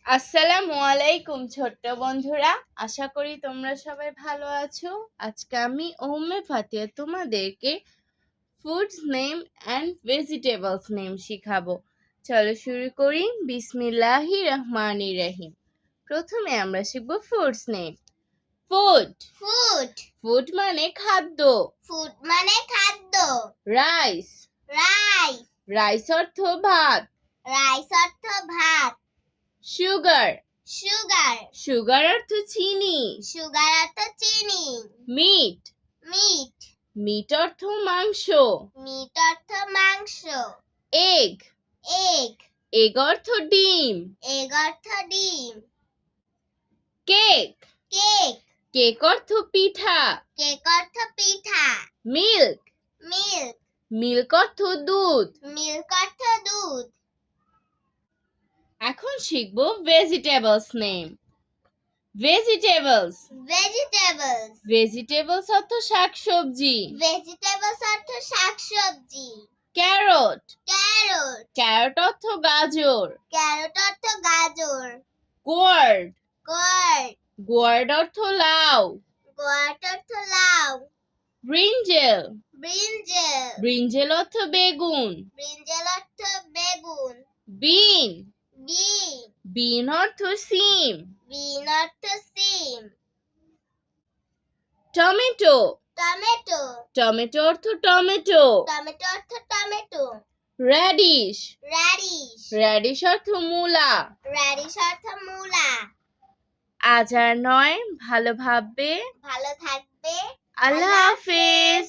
আসসালামু আলাইকুম ছোট্ট বন্ধুরা, আশা করি তোমরা সবাই ভালো আছো। আজকে আমি ওম্মে ফাতিয়া তোমাদেরকে foods name and vegetables name শিখাবো। চলো শুরু করি। বিসমিল্লাহির রহমানির রহিম। প্রথমে আমরা শিখব foods name. Food food food মানে খাদ্য। ফুড মানে খাদ্য। রাইস রাইস রাইস অর্থ ভাত। রাইস অর্থ ভাত। সুগার সুগার সুগার অর্থ চিনি। সুগার অর্থ চিনি। মিট মিট মিট অর্থ মাংস। মিট অর্থ মাংস। এগ এগ এগ অর্থ ডিম। এগ অর্থ ডিম। কেক কেক কেক অর্থ পিঠা। কেক অর্থ পিঠা। মিল্ক মিল্ক মিল্ক অর্থ দুধ। মিল্ক অর্থ দুধ। এখন শিখব vegetables name. Vegetables vegetables vegetables অর্থ শাকসবজি। ভেজিটেবলস অর্থ শাকসবজি। ক্যারট ক্যারট ক্যারট অর্থ গাজর। ক্যারট অর্থ গাজর। গোয়ার্ড গোয়ার্ড গোয়ার্ড অর্থ লাউ। গোয়ার্ড অর্থ লাউ। ব্রিঞ্জেল ব্রিঞ্জেল ব্রিঞ্জেল অর্থ বেগুন। ব্রিঞ্জেল অর্থ বেগুন। বিন বিন বিন অর্থ সিম। বিন অর্থ সিম। টমেটো টমেটো টমেটো অর্থ টমেটো। টমেটো অর্থ টমেটো। র্যাডিশ র্যাডিশ র্যাডিশ অর্থ মূলা। র্যাডিশ অর্থ মূলা। আজ আর নয়, ভালো ভাববে। ভালো থাকবে। আল্লাহ হাফেজ।